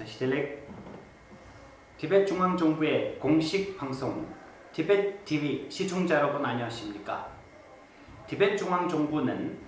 시델렉 티벳 중앙정부의 공식 방송 티벳 TV 시청자 여러분 안녕하십니까? 티벳 중앙정부는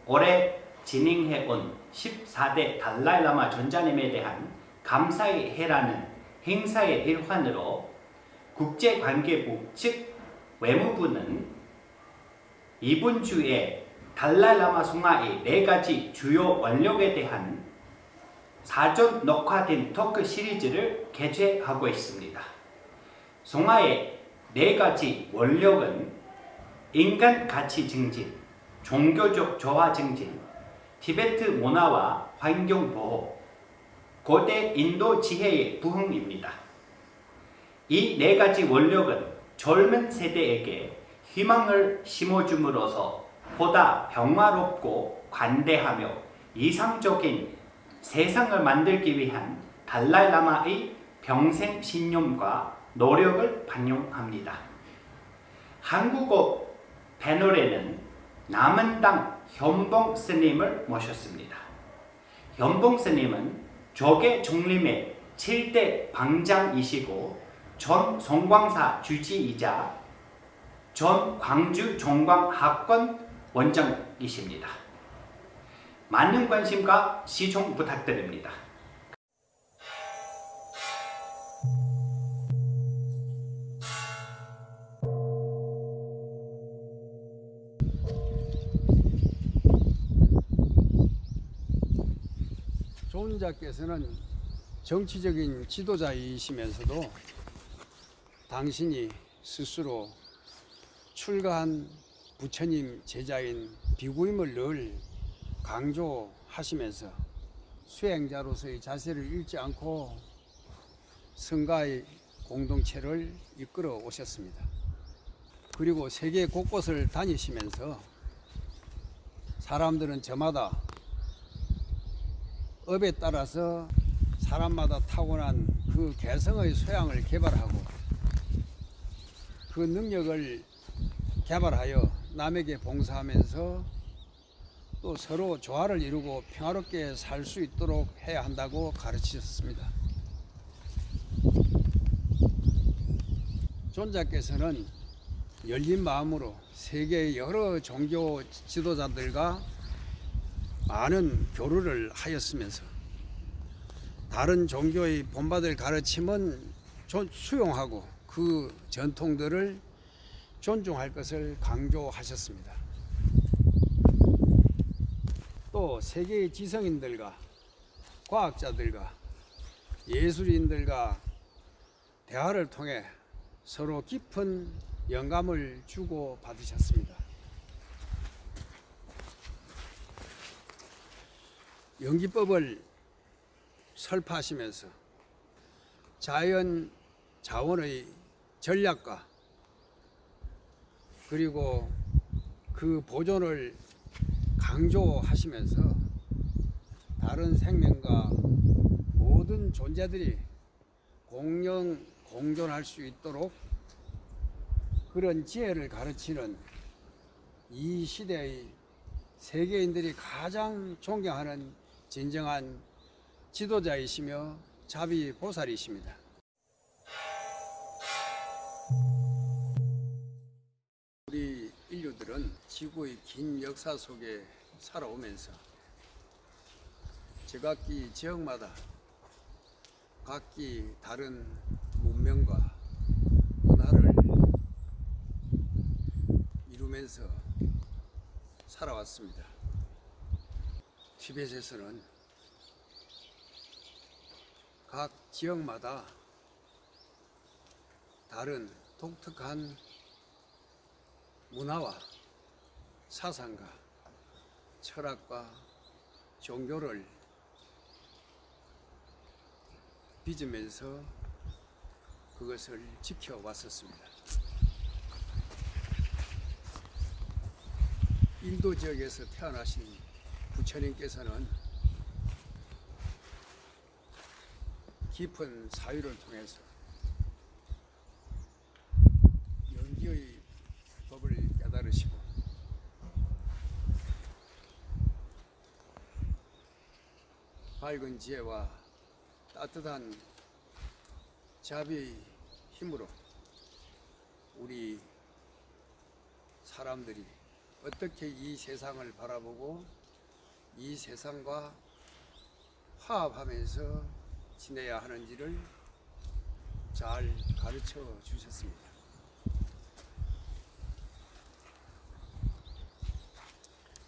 올해 진행해온 14대 달라이라마 전자님에 대한 감사의 해라는 행사의 일환으로 국제관계부 즉 외무부는 이번 주에 달라이라마 송하의 4가지 주요 원력에 대한 사전 녹화된 토크 시리즈를 개최하고 있습니다. 송하의 4가지 원력은 인간 가치 증진, 종교적 조화 증진, 티베트 문화와 환경 보호, 고대 인도 지혜의 부흥입니다. 이 4가지 원력은 젊은 세대에게 희망을 심어줌으로써 보다 평화롭고 관대하며 이상적인 세상을 만들기 위한 달라이라마의 평생 신념과 노력을 반영합니다. 한국어 패널에는 남은당 현봉 스님을 모셨습니다. 현봉 스님은 조계 정림의 7대 방장이시고 전 송광사 주지이자 전 광주 종광학원 원장이십니다. 많은 관심과 시청 부탁드립니다. 조은자께서는 정치적인 지도자이시면서도 당신이 스스로 출가한 부처님 제자인 비구임을 늘 강조하시면서 수행자로서의 자세를 잃지 않고 성가의 공동체를 이끌어 오셨습니다. 그리고 세계 곳곳을 다니시면서 사람들은 저마다 업에 따라서 사람마다 타고난 그 개성의 소양을 개발하고 그 능력을 개발하여 남에게 봉사하면서 또 서로 조화를 이루고 평화롭게 살 수 있도록 해야 한다고 가르치셨습니다. 존자께서는 열린 마음으로 세계의 여러 종교 지도자들과 많은 교류를 하였으면서 다른 종교의 본받을 가르침은 수용하고 그 전통들을 존중할 것을 강조하셨습니다. 또 세계의 지성인들과 과학자들과 예술인들과 대화를 통해 서로 깊은 영감을 주고 받으셨습니다. 연기법을 설파하시면서 자연 자원의 전략과 그리고 그 보존을 강조하시면서 다른 생명과 모든 존재들이 공존할 수 있도록 그런 지혜를 가르치는 이 시대의 세계인들이 가장 존경하는 진정한 지도자이시며 자비보살이십니다. 우리 인류들은 지구의 긴 역사 속에 살아오면서 제각기 지역마다 각기 다른 문명과 문화를 이루면서 살아왔습니다. 티벳에서는 각 지역마다 다른 독특한 문화와 사상과 철학과 종교를 빚으면서 그것을 지켜왔었습니다. 인도 지역에서 태어나신 부처님께서는 깊은 사유를 통해서 연기의 법을 깨달으시고 밝은 지혜와 따뜻한 자비의 힘으로 우리 사람들이 어떻게 이 세상을 바라보고 이 세상과 화합하면서 지내야 하는지를 잘 가르쳐 주셨습니다.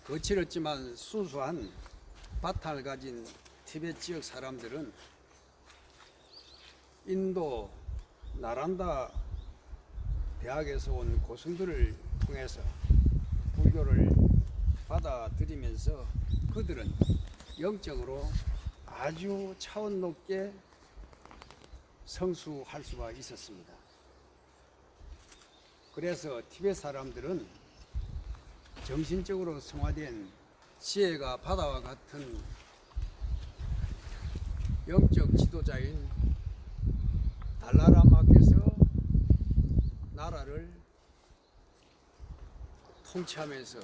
거칠었지만 순수한 바탕을 가진 티베트 지역 사람들은 인도 나란다 대학에서 온 고승들을 통해서 불교를 받아들이면서 그들은 영적으로 아주 차원 높게 성수할 수가 있었습니다. 그래서 티베트 사람들은 정신적으로 성화된 지혜가 바다와 같은 영적 지도자인 달라라마께서 나라를 통치하면서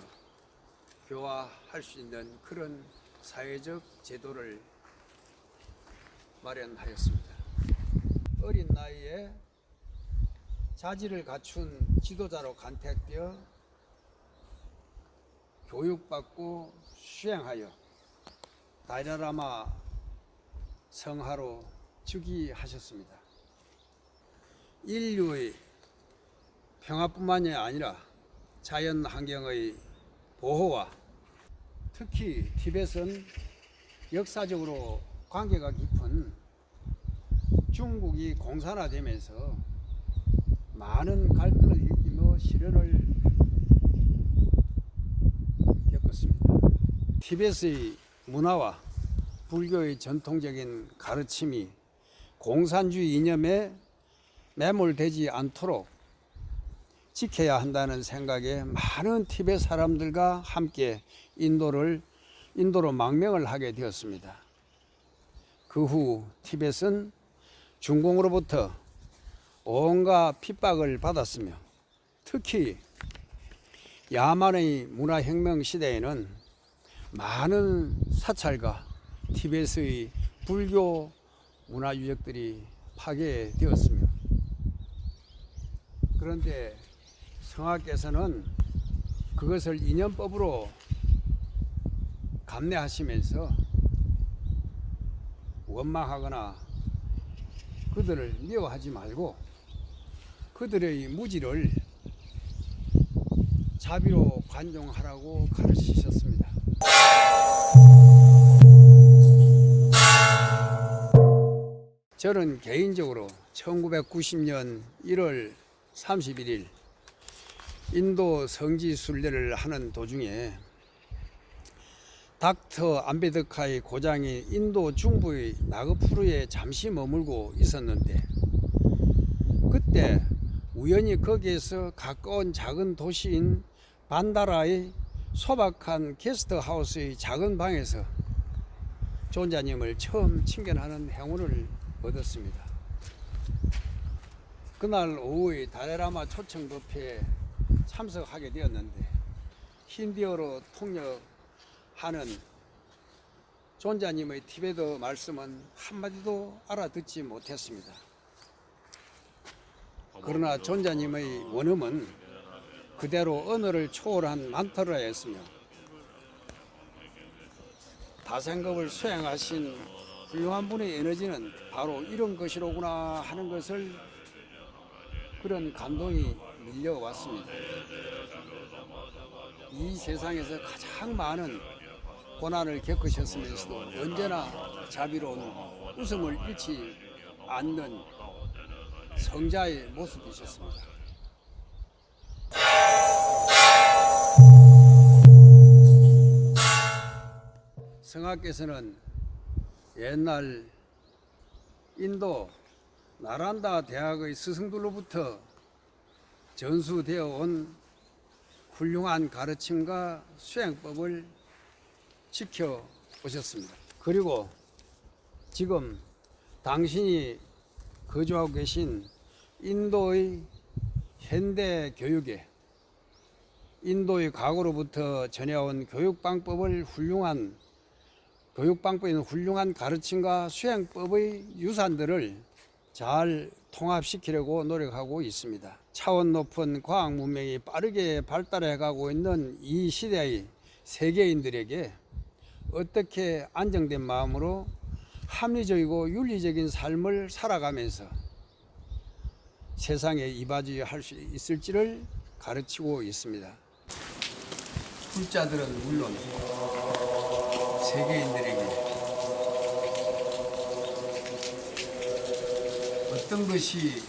교화할 수 있는 그런 사회적 제도를 마련하였습니다. 어린 나이에 자질을 갖춘 지도자로 간택되어 교육받고 수행하여 달라라마 성하로 즉위하셨습니다. 인류의 평화뿐만이 아니라 자연 환경의 보호와 특히 티벳은 역사적으로 관계가 깊은 중국이 공산화되면서 많은 갈등을 일으키며 시련을 겪었습니다. 티벳의 문화와 불교의 전통적인 가르침이 공산주의 이념에 매몰되지 않도록 지켜야 한다는 생각에 많은 티벳 사람들과 함께 인도로 망명을 하게 되었습니다. 그 후 티벳은 중공으로부터 온갖 핍박을 받았으며 특히 야만의 문화혁명 시대에는 많은 사찰과 티벳의 불교 문화 유적들이 파괴되었으며 그런데 성하께서는 그것을 이념법으로 감내하시면서 원망하거나 그들을 미워하지 말고 그들의 무지를 자비로 관용하라고 가르치셨습니다. 저는 개인적으로 1990년 1월 31일 인도 성지 순례를 하는 도중에 닥터 암베드카의 고장인 인도 중부의 나그푸르에 잠시 머물고 있었는데 그때 우연히 거기에서 가까운 작은 도시인 반다라의 소박한 게스트하우스의 작은 방에서 존자님을 처음 친견하는 행운을 얻었습니다. 그날 오후의 달라라마 초청 법회에 참석하게 되었는데 힌디어로 통역하는 존자님의 티베트 말씀은 한마디도 알아듣지 못했습니다. 그러나 존자님의 원음은 그대로 언어를 초월한 만타라였으며 다생겁을 수행하신 훌륭한 분의 에너지는 바로 이런 것이로구나 하는 것을 그런 감동이 밀려왔습니다. 이 세상에서 가장 많은 고난을 겪으셨으면서도 언제나 자비로운 웃음을 잃지 않는 성자의 모습이셨습니다. 성하께서는 옛날 인도 나란다 대학의 스승들로부터 전수되어 온 훌륭한 가르침과 수행법을 지켜오셨습니다. 그리고 지금 당신이 거주하고 계신 인도의 현대 교육에 인도의 과거로부터 전해온 교육 방법을 훌륭한 교육방법에 있는 훌륭한 가르침과 수행법의 유산들을 잘 통합시키려고 노력하고 있습니다. 차원 높은 과학 문명이 빠르게 발달해 가고 있는 이 시대의 세계인들에게 어떻게 안정된 마음으로 합리적이고 윤리적인 삶을 살아가면서 세상에 이바지할 수 있을지를 가르치고 있습니다. 불자들은 물론 세계인들에게 어떤 것이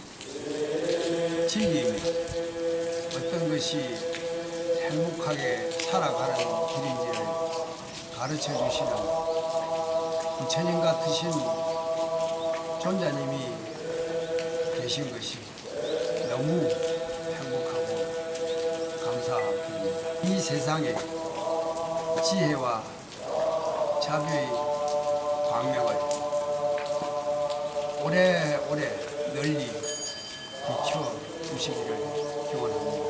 진리이며 어떤 것이 행복하게 살아가는 길인지를 가르쳐 주시는 부처님 같으신 존자님이 계신 것이 너무 행복하고 감사드립니다. 이 세상에 지혜와 자비의 광명을 오래오래 널리 비춰 주시기를 기원합니다.